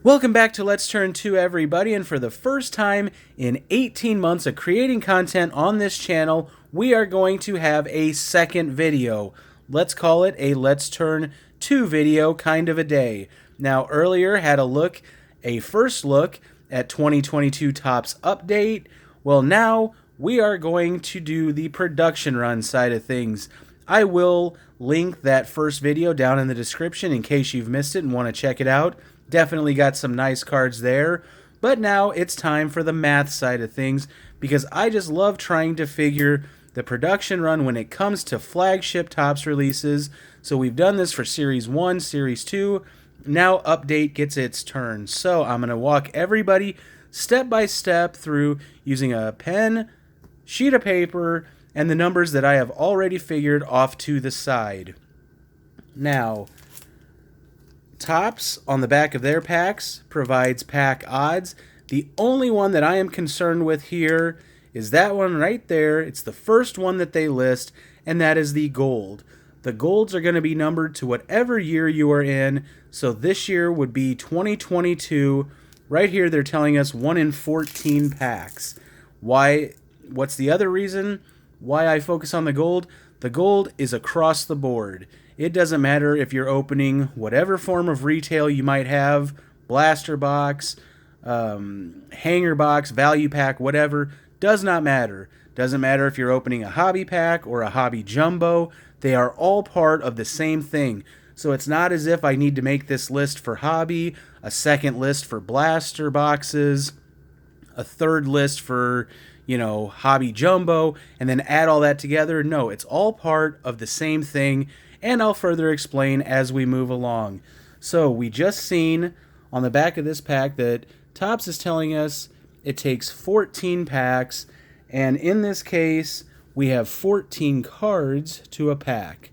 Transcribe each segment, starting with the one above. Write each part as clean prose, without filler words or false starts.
Welcome back to Let's Turn 2, everybody, and for the first time in 18 months of creating content on this channel, we are going to have a second video. Let's call it a Let's Turn 2 video kind of a day. Now, earlier had a first look at 2022 Topps Update. Well, now we are going to do the production run side of things. I will link that first video down in the description in case you've missed it and want to check it out. Definitely got some nice cards there, but now it's time for the math side of things because I just love trying to figure the production run when it comes to flagship Topps releases. So we've done this for Series 1, Series 2, now Update gets its turn. So I'm going to walk everybody step by step through using a pen, sheet of paper, and the numbers that I have already figured off to the side. Now, Topps, on the back of their packs, provides pack odds. The only one that I am concerned with here is that one right there. It's the first one that they list, and that is the gold. The golds are going to be numbered to whatever year you are in, so this year would be 2022. Right here, they're telling us 1 in 14 packs. Why? What's the other reason why I focus on the gold? The gold is across the board. It doesn't matter if you're opening whatever form of retail you might have, blaster box, hanger box, value pack, whatever, does not matter. Doesn't matter if you're opening a hobby pack or a hobby jumbo. They are all part of the same thing. So it's not as if I need to make this list for hobby, a second list for blaster boxes, a third list for, hobby jumbo, and then add all that together. No, it's all part of the same thing, and I'll further explain as we move along. So we just seen on the back of this pack that Topps is telling us it takes 14 packs, and in this case, we have 14 cards to a pack,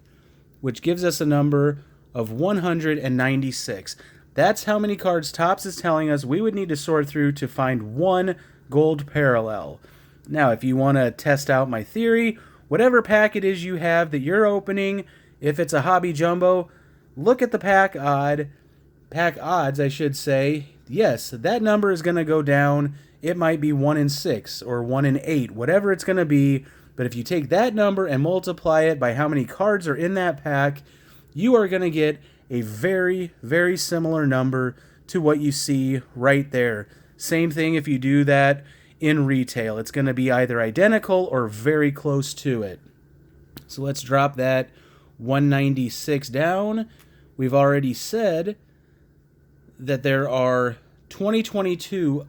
which gives us a number of 196. That's how many cards Topps is telling us we would need to sort through to find one gold parallel. Now, if you want to test out my theory, whatever pack it is you have that you're opening, if it's a hobby jumbo, look at the pack odds, I should say. Yes, that number is going to go down. It might be 1 in 6 or 1 in 8, whatever it's going to be. But if you take that number and multiply it by how many cards are in that pack, you are going to get a very, very similar number to what you see right there. Same thing if you do that in retail. It's going to be either identical or very close to it. So let's drop that 196 down. We've already said that there are 2022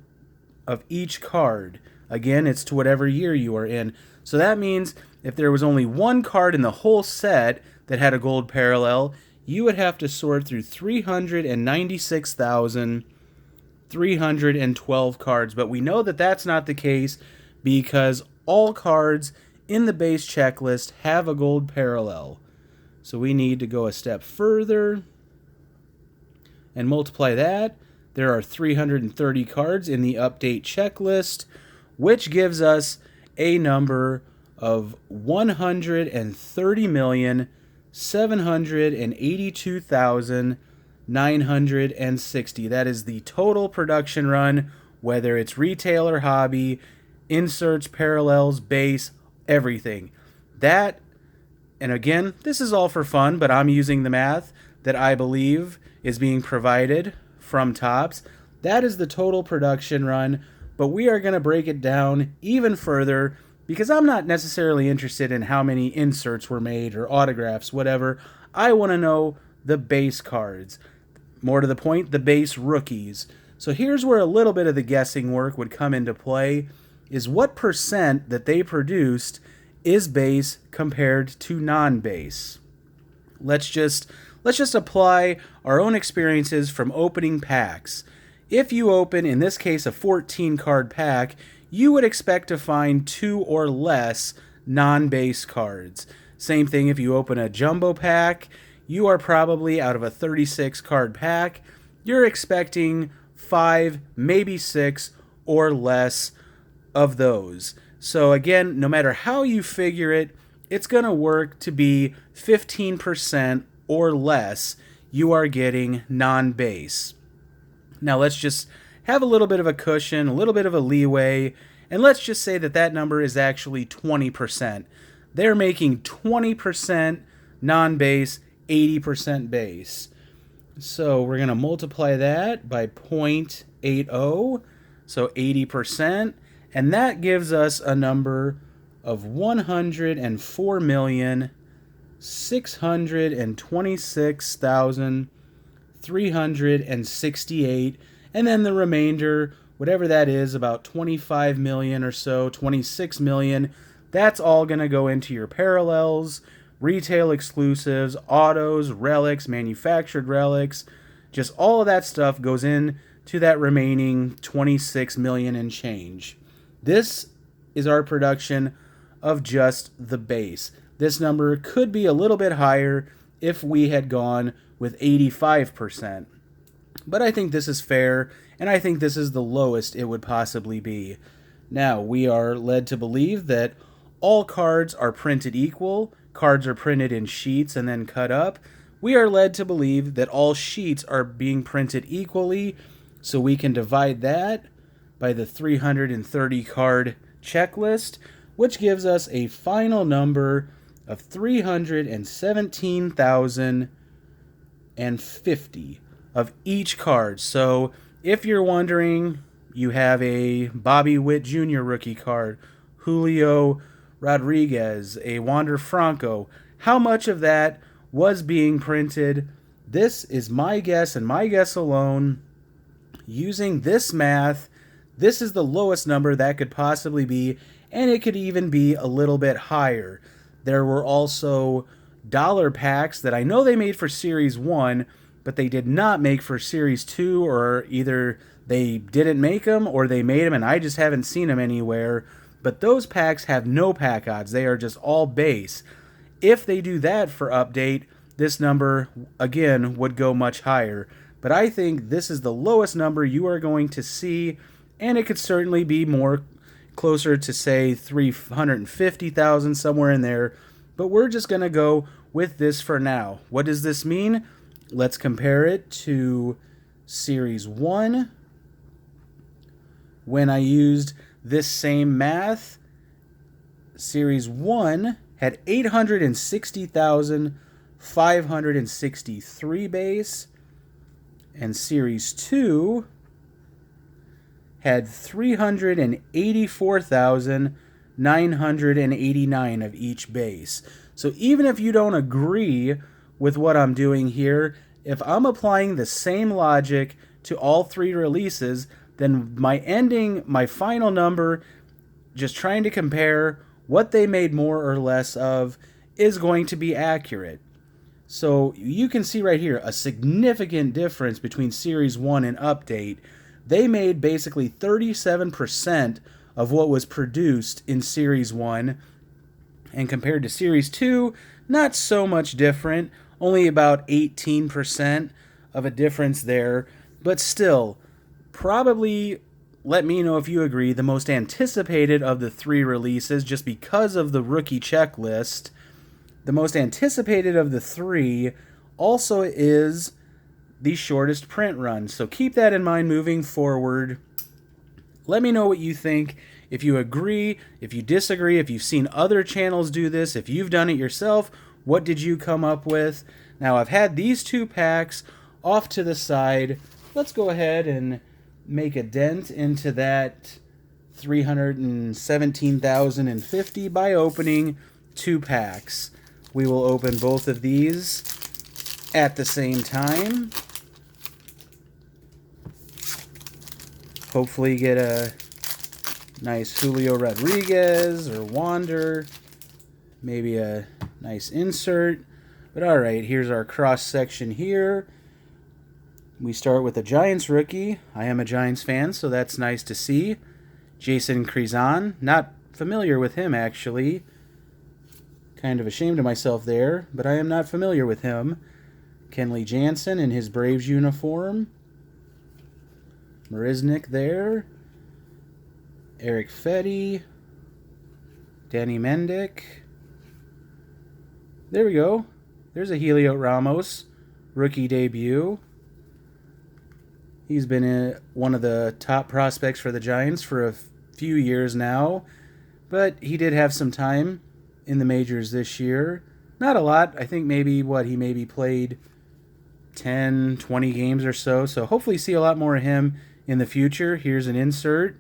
of each card. Again, it's to whatever year you are in. So that means if there was only one card in the whole set that had a gold parallel, you would have to sort through 396,312 cards. But we know that that's not the case because all cards in the base checklist have a gold parallel. So we need to go a step further and multiply that. There are 330 cards in the update checklist, which gives us a number of 130,782,960. That is the total production run, whether it's retail or hobby, inserts, parallels, base, everything. That, and again, this is all for fun, but I'm using the math that I believe is being provided from Topps. That is the total production run, but we are going to break it down even further because I'm not necessarily interested in how many inserts were made or autographs, whatever. I want to know the base cards. More to the point, the base rookies. So here's where a little bit of the guessing work would come into play, is what percent that they produced is base compared to non-base. Let's just apply our own experiences from opening packs. If you open, in this case, a 14-card pack, you would expect to find 2 or less non-base cards. Same thing if you open a jumbo pack, you are probably, out of a 36-card pack, you're expecting 5, maybe 6, or less of those. So again, no matter how you figure it, it's going to work to be 15% or less you are getting non-base. Now let's just have a little bit of a cushion, a little bit of a leeway, and let's just say that that number is actually 20%. They're making 20% non-base, 80% base. So we're going to multiply that by 0.80, so 80%, and that gives us a number of 104,626,368, and then the remainder, whatever that is, about 25 million or so, 26 million, that's all going to go into your parallels, retail exclusives, autos, relics, manufactured relics, just all of that stuff goes in to that remaining 26 million and change. This is our production of just the base. This number could be a little bit higher if we had gone with 85%. But I think this is fair, and I think this is the lowest it would possibly be. Now, we are led to believe that all cards are printed equal. Cards are printed in sheets and then cut up. We are led to believe that all sheets are being printed equally, so we can divide that by the 330 card checklist, which gives us a final number of 317,050 of each card. So if you're wondering, you have a Bobby Witt Jr. rookie card, Julio Rodriguez, a Wander Franco. How much of that was being printed? This is my guess, and my guess alone. Using this math, this is the lowest number that could possibly be, and it could even be a little bit higher. There were also dollar packs that I know they made for Series 1, but they did not make for Series 2, or either they didn't make them or they made them and I just haven't seen them anywhere. But those packs have no pack odds. They are just all base. If they do that for update, this number, again, would go much higher. But I think this is the lowest number you are going to see, and it could certainly be more closer to, say, 350,000, somewhere in there. But we're just going to go with this for now. What does this mean? Let's compare it to Series 1. When I used this same math, Series 1 had 860,563 base, and Series 2 had 384,989 of each base. So even if you don't agree with what I'm doing here, if I'm applying the same logic to all three releases, then my final number, just trying to compare what they made more or less of, is going to be accurate. So you can see right here a significant difference between Series 1 and Update. They made basically 37% of what was produced in Series 1, and compared to Series 2, not so much different, only about 18% of a difference there, but still, probably, let me know if you agree, the most anticipated of the three releases, just because of the rookie checklist. The most anticipated of the three also is the shortest print run. So keep that in mind moving forward. Let me know what you think. If you agree, if you disagree, if you've seen other channels do this, if you've done it yourself, what did you come up with? Now, I've had these two packs off to the side. Let's go ahead and make a dent into that 317,050 by opening two packs. We will open both of these at the same time. Hopefully get a nice Julio Rodriguez or Wander. Maybe a nice insert. But alright, here's our cross section here. We start with a Giants rookie. I am a Giants fan, so that's nice to see. Jason Krizan. Not familiar with him, actually. Kind of ashamed of myself there, but I am not familiar with him. Kenley Jansen in his Braves uniform. Marisnik there. Eric Fetty. Danny Mendick. There we go. There's a Heliot Ramos rookie debut. He's been one of the top prospects for the Giants for a few years now, but he did have some time in the majors this year. Not a lot. I think maybe he maybe played 10, 20 games or so. So hopefully see a lot more of him in the future. Here's an insert.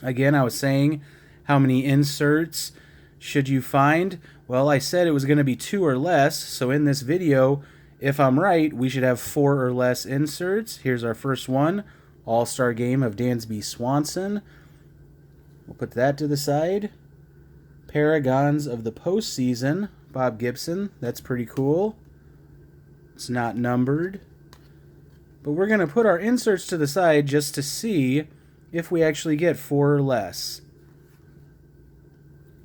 Again, I was saying how many inserts should you find? Well, I said it was going to be 2 or less. So in this video, if I'm right, we should have 4 or less inserts. Here's our first one. All-Star Game of Dansby Swanson. We'll put that to the side. Paragons of the Postseason. Bob Gibson. That's pretty cool. It's not numbered. But we're going to put our inserts to the side just to see if we actually get 4 or less.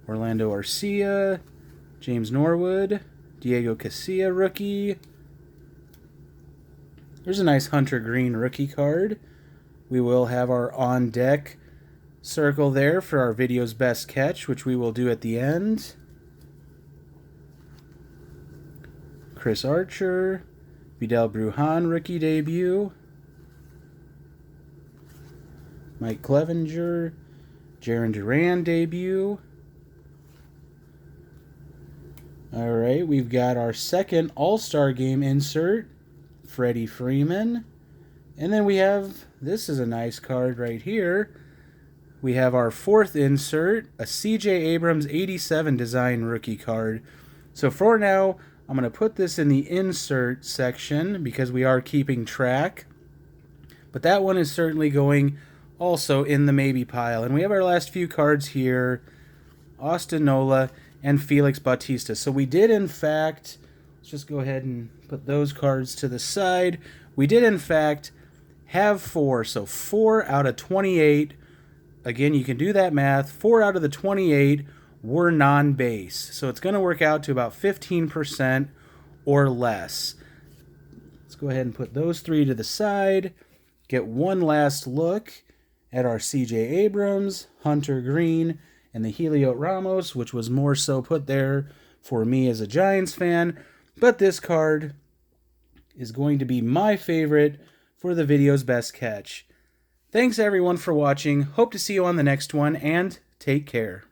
Orlando Arcia, James Norwood, Diego Casilla rookie. There's a nice Hunter Green rookie card. We will have our on-deck circle there for our video's best catch, which we will do at the end. Chris Archer, Vidal Brujan rookie debut. Mike Clevenger, Jarren Duran debut. All right, we've got our second All-Star Game insert, Freddie Freeman. And then we have, this is a nice card right here. We have our fourth insert, a C.J. Abrams 87 design rookie card. So for now, I'm going to put this in the insert section because we are keeping track. But that one is certainly going also in the maybe pile. And we have our last few cards here, Austin Nola and Felix Bautista. So we did, in fact, let's just go ahead and put those cards to the side. We did, in fact, have 4. So 4 out of 28. Again, you can do that math. 4 out of the 28 were non-base. So it's going to work out to about 15% or less. Let's go ahead and put those 3 to the side. Get one last look at our C.J. Abrams, Hunter Green, and the Heliot Ramos, which was more so put there for me as a Giants fan. But this card is going to be my favorite for the video's best catch. Thanks everyone for watching. Hope to see you on the next one, and take care.